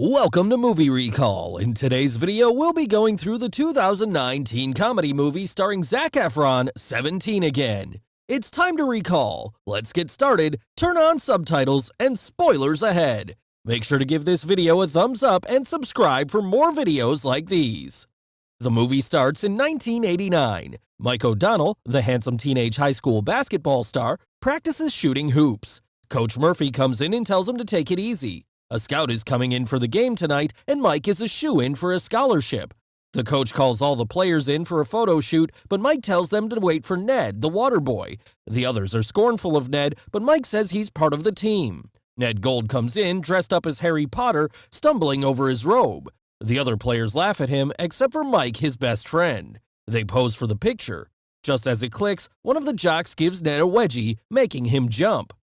Welcome to Movie Recall. In today's video, we'll be going through the 2009 teen comedy movie starring Zac Efron, 17 again. It's time to recall. Let's get started, turn on subtitles, and spoilers ahead. Make sure to give this video a thumbs up and subscribe for more videos like these. The movie starts in 1989. Mike O'Donnell, the handsome teenage high school basketball star, practices shooting hoops. Coach Murphy comes in and tells him to take it easy. A scout is coming in for the game tonight, and Mike is a shoo-in for a scholarship. The coach calls all the players in for a photo shoot, but Mike tells them to wait for Ned, the water boy. The others are scornful of Ned, but Mike says he's part of the team. Ned Gold comes in, dressed up as Harry Potter, stumbling over his robe. The other players laugh at him, except for Mike, his best friend. They pose for the picture. Just as it clicks, one of the jocks gives Ned a wedgie, making him jump.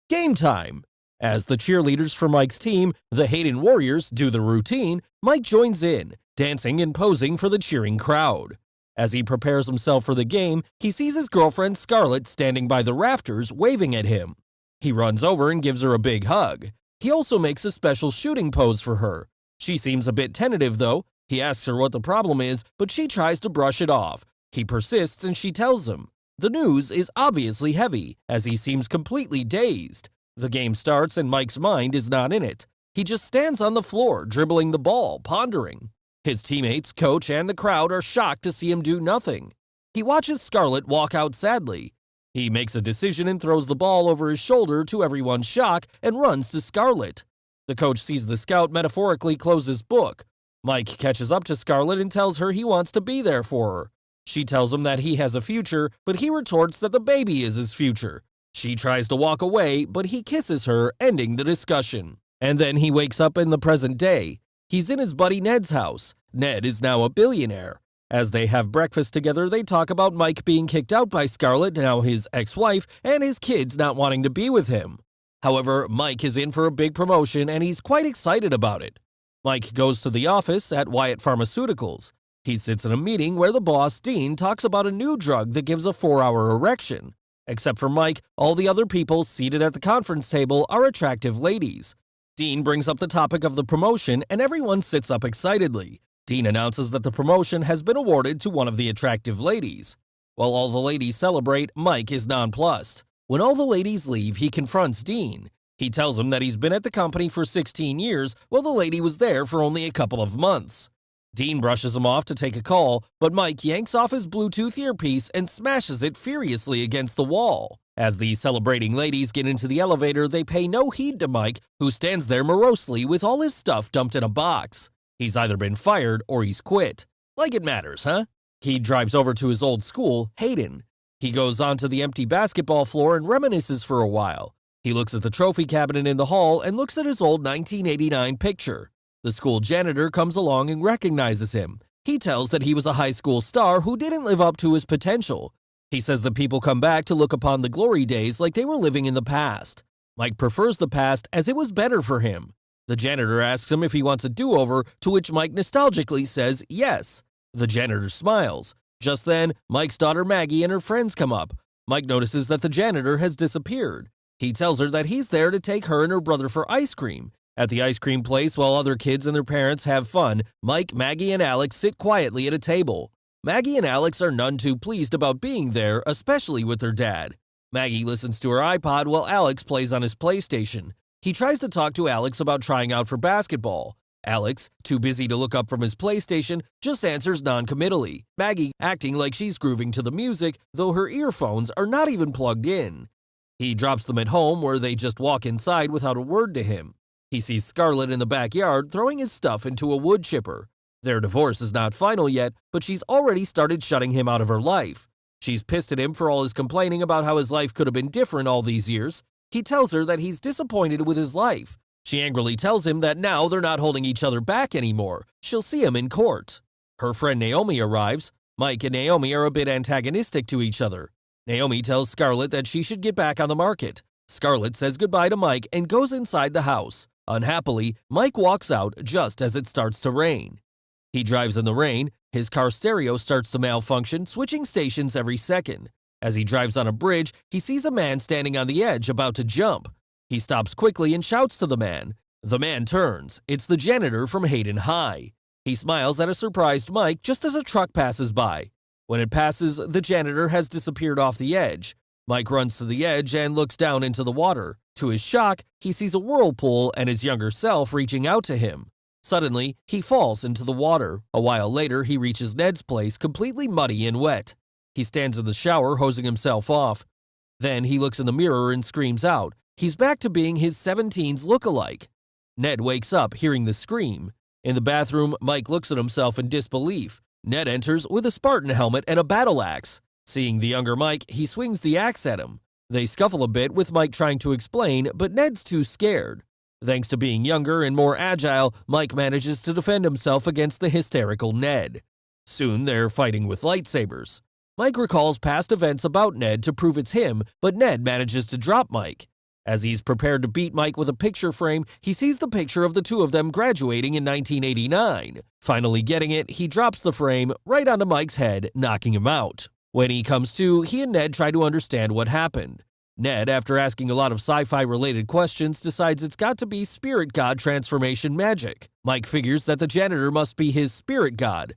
Game time! As the cheerleaders for Mike's team, the Hayden Warriors, do the routine, Mike joins in, dancing and posing for the cheering crowd. As he prepares himself for the game, he sees his girlfriend Scarlett standing by the rafters waving at him. He runs over and gives her a big hug. He also makes a special shooting pose for her. She seems a bit tentative though. He asks her what the problem is, but she tries to brush it off. He persists and she tells him. The news is obviously heavy, as he seems completely dazed. The game starts and Mike's mind is not in it. He just stands on the floor, dribbling the ball, pondering. His teammates, coach, and the crowd are shocked to see him do nothing. He watches Scarlett walk out sadly. He makes a decision and throws the ball over his shoulder to everyone's shock and runs to Scarlett. The coach sees the scout metaphorically close his book. Mike catches up to Scarlett and tells her he wants to be there for her. She tells him that he has a future, but he retorts that the baby is his future. She tries to walk away, but he kisses her, ending the discussion. And then he wakes up in the present day. He's in his buddy Ned's house. Ned is now a billionaire. As they have breakfast together, they talk about Mike being kicked out by Scarlett, now his ex-wife, and his kids not wanting to be with him. However, Mike is in for a big promotion, and he's quite excited about it. Mike goes to the office at Wyatt Pharmaceuticals. He sits in a meeting where the boss, Dean, talks about a new drug that gives a 4-hour erection. Except for Mike, all the other people seated at the conference table are attractive ladies. Dean brings up the topic of the promotion and everyone sits up excitedly. Dean announces that the promotion has been awarded to one of the attractive ladies. While all the ladies celebrate, Mike is nonplussed. When all the ladies leave, he confronts Dean. He tells him that he's been at the company for 16 years while the lady was there for only a couple of months. Dean brushes him off to take a call, but Mike yanks off his Bluetooth earpiece and smashes it furiously against the wall. As the celebrating ladies get into the elevator, they pay no heed to Mike, who stands there morosely with all his stuff dumped in a box. He's either been fired or he's quit. Like it matters, huh? He drives over to his old school, Hayden. He goes onto the empty basketball floor and reminisces for a while. He looks at the trophy cabinet in the hall and looks at his old 1989 picture. The school janitor comes along and recognizes him. He tells that he was a high school star who didn't live up to his potential. He says the people come back to look upon the glory days like they were living in the past. Mike prefers the past as it was better for him. The janitor asks him if he wants a do-over, to which Mike nostalgically says yes. The janitor smiles. Just then, Mike's daughter Maggie and her friends come up. Mike notices that the janitor has disappeared. He tells her that he's there to take her and her brother for ice cream. At the ice cream place, while other kids and their parents have fun, Mike, Maggie, and Alex sit quietly at a table. Maggie and Alex are none too pleased about being there, especially with their dad. Maggie listens to her iPod while Alex plays on his PlayStation. He tries to talk to Alex about trying out for basketball. Alex, too busy to look up from his PlayStation, just answers non-committally. Maggie acting like she's grooving to the music, though her earphones are not even plugged in. He drops them at home, where they just walk inside without a word to him. He sees Scarlett in the backyard throwing his stuff into a wood chipper. Their divorce is not final yet, but she's already started shutting him out of her life. She's pissed at him for all his complaining about how his life could have been different all these years. He tells her that he's disappointed with his life. She angrily tells him that now they're not holding each other back anymore. She'll see him in court. Her friend Naomi arrives. Mike and Naomi are a bit antagonistic to each other. Naomi tells Scarlett that she should get back on the market. Scarlett says goodbye to Mike and goes inside the house. Unhappily, Mike walks out just as it starts to rain. He drives in the rain. His car stereo starts to malfunction, switching stations every second. As he drives on a bridge, he sees a man standing on the edge about to jump. He stops quickly and shouts to the man. The man turns. It's the janitor from Hayden High. He smiles at a surprised Mike just as a truck passes by. When it passes, the janitor has disappeared off the edge. Mike runs to the edge and looks down into the water. To his shock, he sees a whirlpool and his younger self reaching out to him. Suddenly, he falls into the water. A while later, he reaches Ned's place completely muddy and wet. He stands in the shower, hosing himself off. Then he looks in the mirror and screams out. He's back to being his 17's look-alike. Ned wakes up, hearing the scream. In the bathroom, Mike looks at himself in disbelief. Ned enters with a Spartan helmet and a battle axe. Seeing the younger Mike, he swings the axe at him. They scuffle a bit with Mike trying to explain, but Ned's too scared. Thanks to being younger and more agile, Mike manages to defend himself against the hysterical Ned. Soon they're fighting with lightsabers. Mike recalls past events about Ned to prove it's him, but Ned manages to drop Mike. As he's prepared to beat Mike with a picture frame, he sees the picture of the two of them graduating in 1989. Finally getting it, he drops the frame right onto Mike's head, knocking him out. When he comes to, he and Ned try to understand what happened. Ned, after asking a lot of sci-fi related questions, decides it's got to be spirit god transformation magic. Mike figures that the janitor must be his spirit god.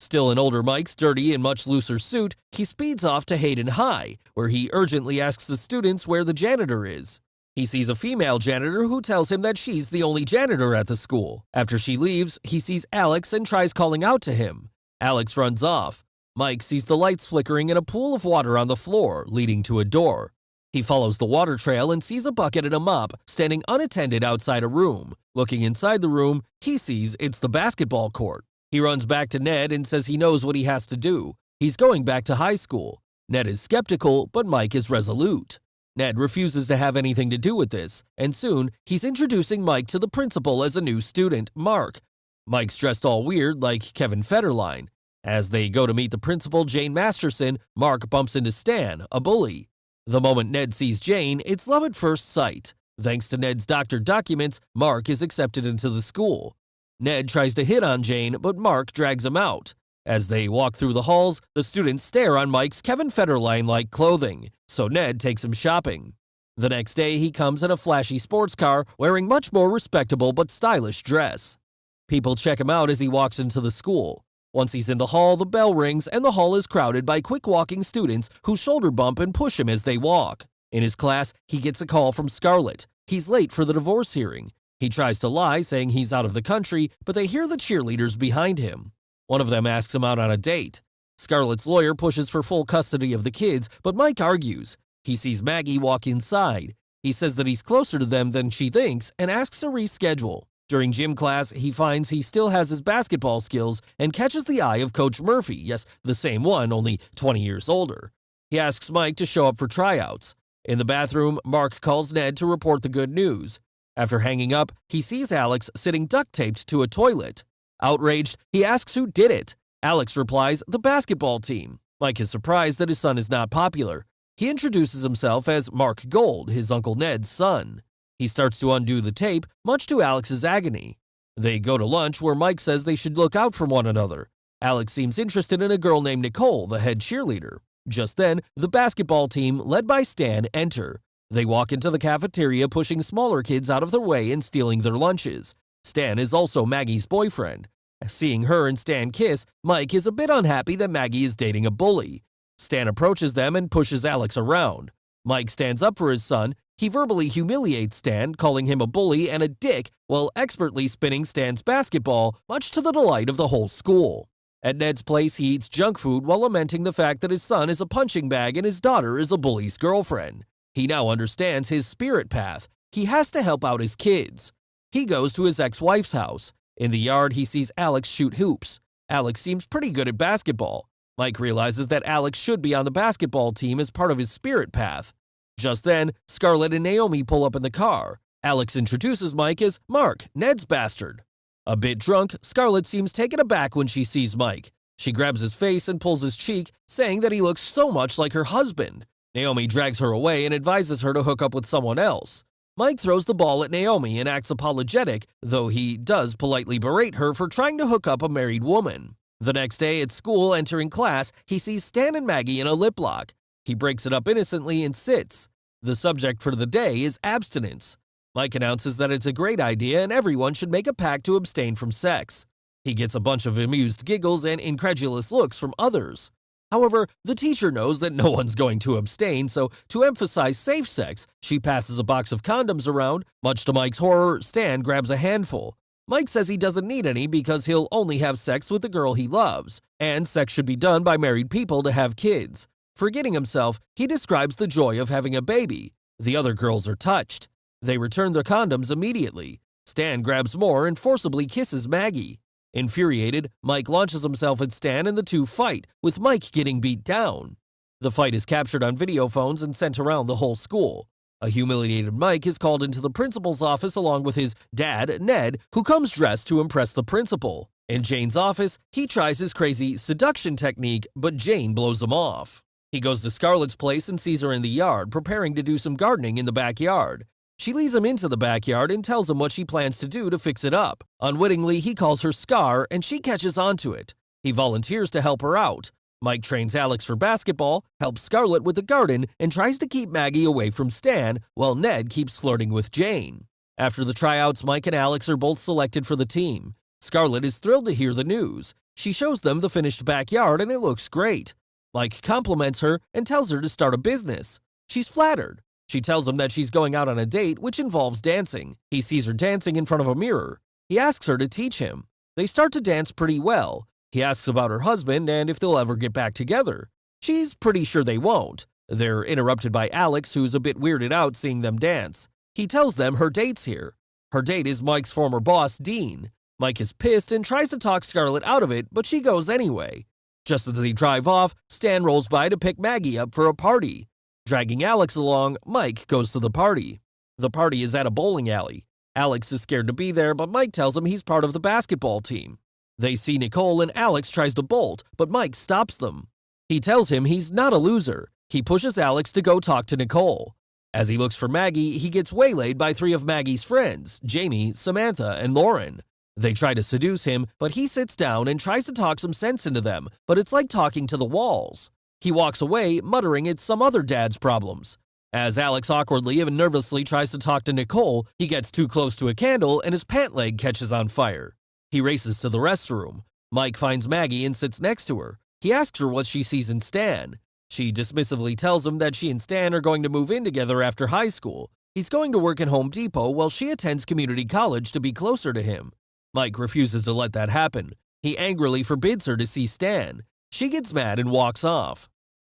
Still in older Mike's dirty and much looser suit, he speeds off to Hayden High, where he urgently asks the students where the janitor is. He sees a female janitor who tells him that she's the only janitor at the school. After she leaves, he sees Alex and tries calling out to him. Alex runs off. Mike sees the lights flickering in a pool of water on the floor, leading to a door. He follows the water trail and sees a bucket and a mop standing unattended outside a room. Looking inside the room, he sees it's the basketball court. He runs back to Ned and says he knows what he has to do. He's going back to high school. Ned is skeptical, but Mike is resolute. Ned refuses to have anything to do with this, and soon he's introducing Mike to the principal as a new student, Mark. Mike's dressed all weird like Kevin Federline. As they go to meet the principal, Jane Masterson, Mark bumps into Stan, a bully. The moment Ned sees Jane, it's love at first sight. Thanks to Ned's doctored documents, Mark is accepted into the school. Ned tries to hit on Jane, but Mark drags him out. As they walk through the halls, the students stare on Mike's Kevin Federline-like clothing, so Ned takes him shopping. The next day, he comes in a flashy sports car, wearing much more respectable but stylish dress. People check him out as he walks into the school. Once he's in the hall, the bell rings and the hall is crowded by quick-walking students who shoulder bump and push him as they walk. In his class, he gets a call from Scarlett. He's late for the divorce hearing. He tries to lie, saying he's out of the country, but they hear the cheerleaders behind him. One of them asks him out on a date. Scarlett's lawyer pushes for full custody of the kids, but Mike argues. He sees Maggie walk inside. He says that he's closer to them than she thinks and asks a reschedule. During gym class, he finds he still has his basketball skills and catches the eye of Coach Murphy, yes, the same one, only 20 years older. He asks Mike to show up for tryouts. In the bathroom, Mark calls Ned to report the good news. After hanging up, he sees Alex sitting duct-taped to a toilet. Outraged, he asks who did it. Alex replies, the basketball team. Mike is surprised that his son is not popular. He introduces himself as Mark Gold, his Uncle Ned's son. He starts to undo the tape, much to Alex's agony. They go to lunch where Mike says they should look out for one another. Alex seems interested in a girl named Nicole, the head cheerleader. Just then, the basketball team, led by Stan, enter. They walk into the cafeteria, pushing smaller kids out of their way and stealing their lunches. Stan is also Maggie's boyfriend. Seeing her and Stan kiss, Mike is a bit unhappy that Maggie is dating a bully. Stan approaches them and pushes Alex around. Mike stands up for his son. He verbally humiliates Stan, calling him a bully and a dick while expertly spinning Stan's basketball, much to the delight of the whole school. At Ned's place, he eats junk food while lamenting the fact that his son is a punching bag and his daughter is a bully's girlfriend. He now understands his spirit path. He has to help out his kids. He goes to his ex-wife's house. In the yard, he sees Alex shoot hoops. Alex seems pretty good at basketball. Mike realizes that Alex should be on the basketball team as part of his spirit path. Just then, Scarlett and Naomi pull up in the car. Alex introduces Mike as Mark, Ned's bastard. A bit drunk, Scarlett seems taken aback when she sees Mike. She grabs his face and pulls his cheek, saying that he looks so much like her husband. Naomi drags her away and advises her to hook up with someone else. Mike throws the ball at Naomi and acts apologetic, though he does politely berate her for trying to hook up a married woman. The next day at school, entering class, he sees Stan and Maggie in a lip lock. He breaks it up innocently and sits. The subject for the day is abstinence. Mike announces that it's a great idea and everyone should make a pact to abstain from sex. He gets a bunch of amused giggles and incredulous looks from others. However, the teacher knows that no one's going to abstain, so to emphasize safe sex, she passes a box of condoms around. Much to Mike's horror, Stan grabs a handful. Mike says he doesn't need any because he'll only have sex with the girl he loves, and sex should be done by married people to have kids. Forgetting himself, he describes the joy of having a baby. The other girls are touched. They return their condoms immediately. Stan grabs more and forcibly kisses Maggie. Infuriated, Mike launches himself at Stan and the two fight, with Mike getting beat down. The fight is captured on video phones and sent around the whole school. A humiliated Mike is called into the principal's office along with his dad, Ned, who comes dressed to impress the principal. In Jane's office, he tries his crazy seduction technique, but Jane blows him off. He goes to Scarlett's place and sees her in the yard, preparing to do some gardening in the backyard. She leads him into the backyard and tells him what she plans to do to fix it up. Unwittingly, he calls her Scar, and she catches onto it. He volunteers to help her out. Mike trains Alex for basketball, helps Scarlett with the garden, and tries to keep Maggie away from Stan, while Ned keeps flirting with Jane. After the tryouts, Mike and Alex are both selected for the team. Scarlett is thrilled to hear the news. She shows them the finished backyard, and it looks great. Mike compliments her and tells her to start a business. She's flattered. She tells him that she's going out on a date, which involves dancing. He sees her dancing in front of a mirror. He asks her to teach him. They start to dance pretty well. He asks about her husband and if they'll ever get back together. She's pretty sure they won't. They're interrupted by Alex, who's a bit weirded out seeing them dance. He tells them her date's here. Her date is Mike's former boss, Dean. Mike is pissed and tries to talk Scarlett out of it, but she goes anyway. Just as they drive off, Stan rolls by to pick Maggie up for a party. Dragging Alex along, Mike goes to the party. The party is at a bowling alley. Alex is scared to be there, but Mike tells him he's part of the basketball team. They see Nicole and Alex tries to bolt, but Mike stops them. He tells him he's not a loser. He pushes Alex to go talk to Nicole. As he looks for Maggie, he gets waylaid by three of Maggie's friends, Jamie, Samantha, and Lauren. They try to seduce him, but he sits down and tries to talk some sense into them, but it's like talking to the walls. He walks away, muttering it's some other dad's problems. As Alex awkwardly and nervously tries to talk to Nicole, he gets too close to a candle and his pant leg catches on fire. He races to the restroom. Mike finds Maggie and sits next to her. He asks her what she sees in Stan. She dismissively tells him that she and Stan are going to move in together after high school. He's going to work at Home Depot while she attends community college to be closer to him. Mike refuses to let that happen. He angrily forbids her to see Stan. She gets mad and walks off.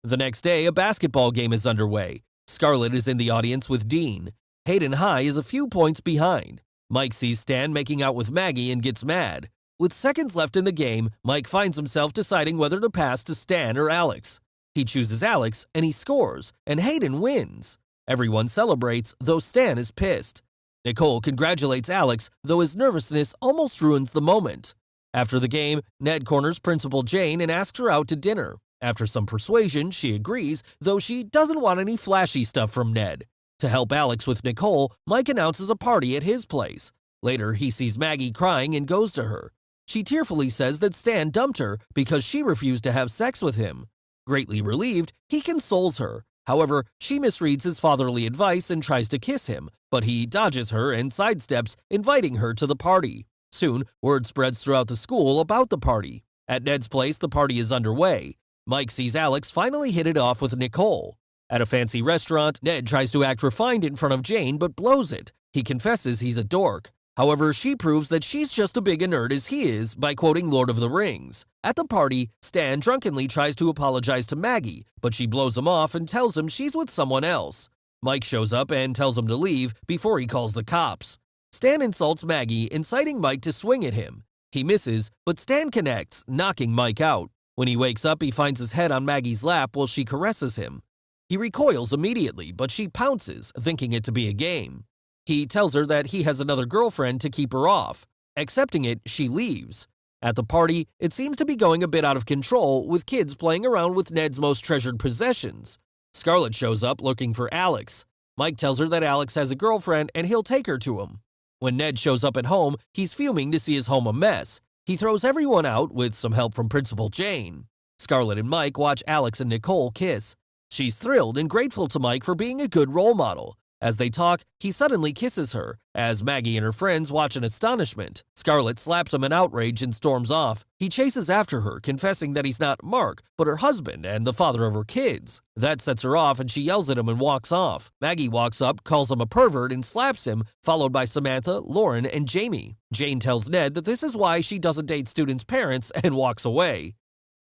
The next day, a basketball game is underway. Scarlett is in the audience with Dean. Hayden High is a few points behind. Mike sees Stan making out with Maggie and gets mad. With seconds left in the game, Mike finds himself deciding whether to pass to Stan or Alex. He chooses Alex, and he scores, and Hayden wins. Everyone celebrates, though Stan is pissed. Nicole congratulates Alex, though his nervousness almost ruins the moment. After the game, Ned corners Principal Jane and asks her out to dinner. After some persuasion, she agrees, though she doesn't want any flashy stuff from Ned. To help Alex with Nicole, Mike announces a party at his place. Later, he sees Maggie crying and goes to her. She tearfully says that Stan dumped her because she refused to have sex with him. Greatly relieved, he consoles her. However, she misreads his fatherly advice and tries to kiss him, but he dodges her and sidesteps, inviting her to the party. Soon, word spreads throughout the school about the party. At Ned's place, the party is underway. Mike sees Alex finally hit it off with Nicole. At a fancy restaurant, Ned tries to act refined in front of Jane but blows it. He confesses he's a dork. However, she proves that she's just as big a nerd as he is by quoting Lord of the Rings. At the party, Stan drunkenly tries to apologize to Maggie, but she blows him off and tells him she's with someone else. Mike shows up and tells him to leave before he calls the cops. Stan insults Maggie, inciting Mike to swing at him. He misses, but Stan connects, knocking Mike out. When he wakes up, he finds his head on Maggie's lap while she caresses him. He recoils immediately, but she pounces, thinking it to be a game. He tells her that he has another girlfriend to keep her off. Accepting it, she leaves. At the party, it seems to be going a bit out of control, with kids playing around with Ned's most treasured possessions. Scarlett shows up looking for Alex. Mike tells her that Alex has a girlfriend and he'll take her to him. When Ned shows up at home, he's fuming to see his home a mess. He throws everyone out with some help from Principal Jane. Scarlett and Mike watch Alex and Nicole kiss. She's thrilled and grateful to Mike for being a good role model. As they talk, he suddenly kisses her, as Maggie and her friends watch in astonishment. Scarlett slaps him in outrage and storms off. He chases after her, confessing that he's not Mark, but her husband and the father of her kids. That sets her off and she yells at him and walks off. Maggie walks up, calls him a pervert, and slaps him, followed by Samantha, Lauren, and Jamie. Jane tells Ned that this is why she doesn't date students' parents and walks away.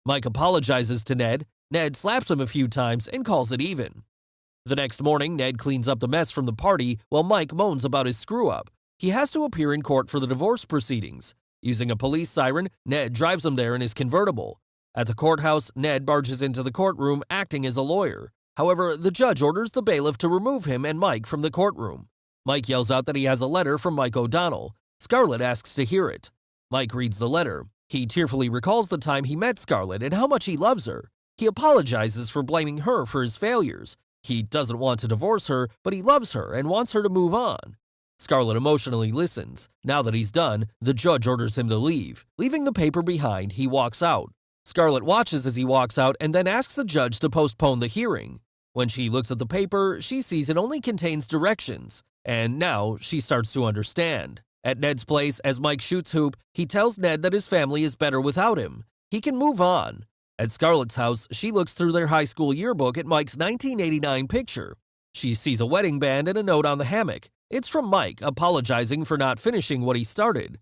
Mike apologizes to Ned. Ned slaps him a few times and calls it even. The next morning, Ned cleans up the mess from the party while Mike moans about his screw-up. He has to appear in court for the divorce proceedings. Using a police siren, Ned drives him there in his convertible. At the courthouse, Ned barges into the courtroom acting as a lawyer. However, the judge orders the bailiff to remove him and Mike from the courtroom. Mike yells out that he has a letter from Mike O'Donnell. Scarlett asks to hear it. Mike reads the letter. He tearfully recalls the time he met Scarlett and how much he loves her. He apologizes for blaming her for his failures. He doesn't want to divorce her, but he loves her and wants her to move on. Scarlett emotionally listens. Now that he's done, the judge orders him to leave. Leaving the paper behind, he walks out. Scarlett watches as he walks out and then asks the judge to postpone the hearing. When she looks at the paper, she sees it only contains directions, and now she starts to understand. At Ned's place, as Mike shoots hoop, he tells Ned that his family is better without him. He can move on. At Scarlett's house, she looks through their high school yearbook at Mike's 1989 picture. She sees a wedding band and a note on the hammock. It's from Mike, apologizing for not finishing what he started.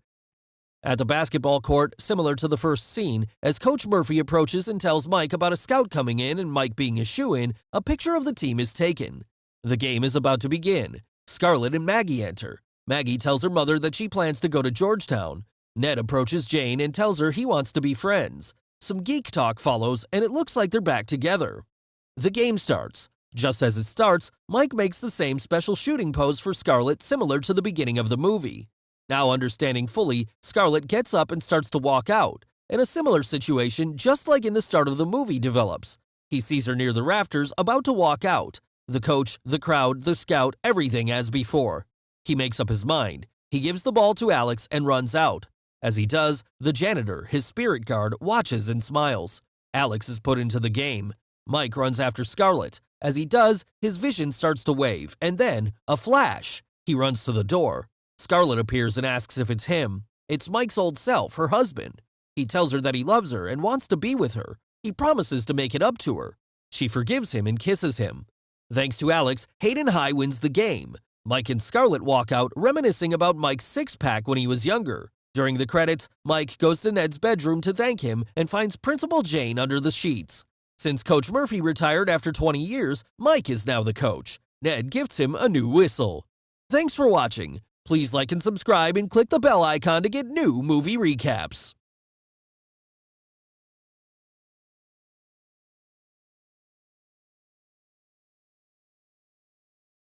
At the basketball court, similar to the first scene, as Coach Murphy approaches and tells Mike about a scout coming in and Mike being a shoo-in, a picture of the team is taken. The game is about to begin. Scarlett and Maggie enter. Maggie tells her mother that she plans to go to Georgetown. Ned approaches Jane and tells her he wants to be friends. Some geek talk follows, and it looks like they're back together. The game starts. Just as it starts, Mike makes the same special shooting pose for Scarlett similar to the beginning of the movie. Now understanding fully, Scarlett gets up and starts to walk out, and a similar situation just like in the start of the movie develops. He sees her near the rafters about to walk out. The coach, the crowd, the scout, everything as before. He makes up his mind. He gives the ball to Alex and runs out. As he does, the janitor, his spirit guard, watches and smiles. Alex is put into the game. Mike runs after Scarlett. As he does, his vision starts to wave, and then, a flash. He runs to the door. Scarlett appears and asks if it's him. It's Mike's old self, her husband. He tells her that he loves her and wants to be with her. He promises to make it up to her. She forgives him and kisses him. Thanks to Alex, Hayden High wins the game. Mike and Scarlett walk out, reminiscing about Mike's six-pack when he was younger. During the credits, Mike goes to Ned's bedroom to thank him and finds Principal Jane under the sheets. Since Coach Murphy retired after 20 years, Mike is now the coach. Ned gifts him a new whistle. Thanks for watching. Please like and subscribe and click the bell icon to get new movie recaps.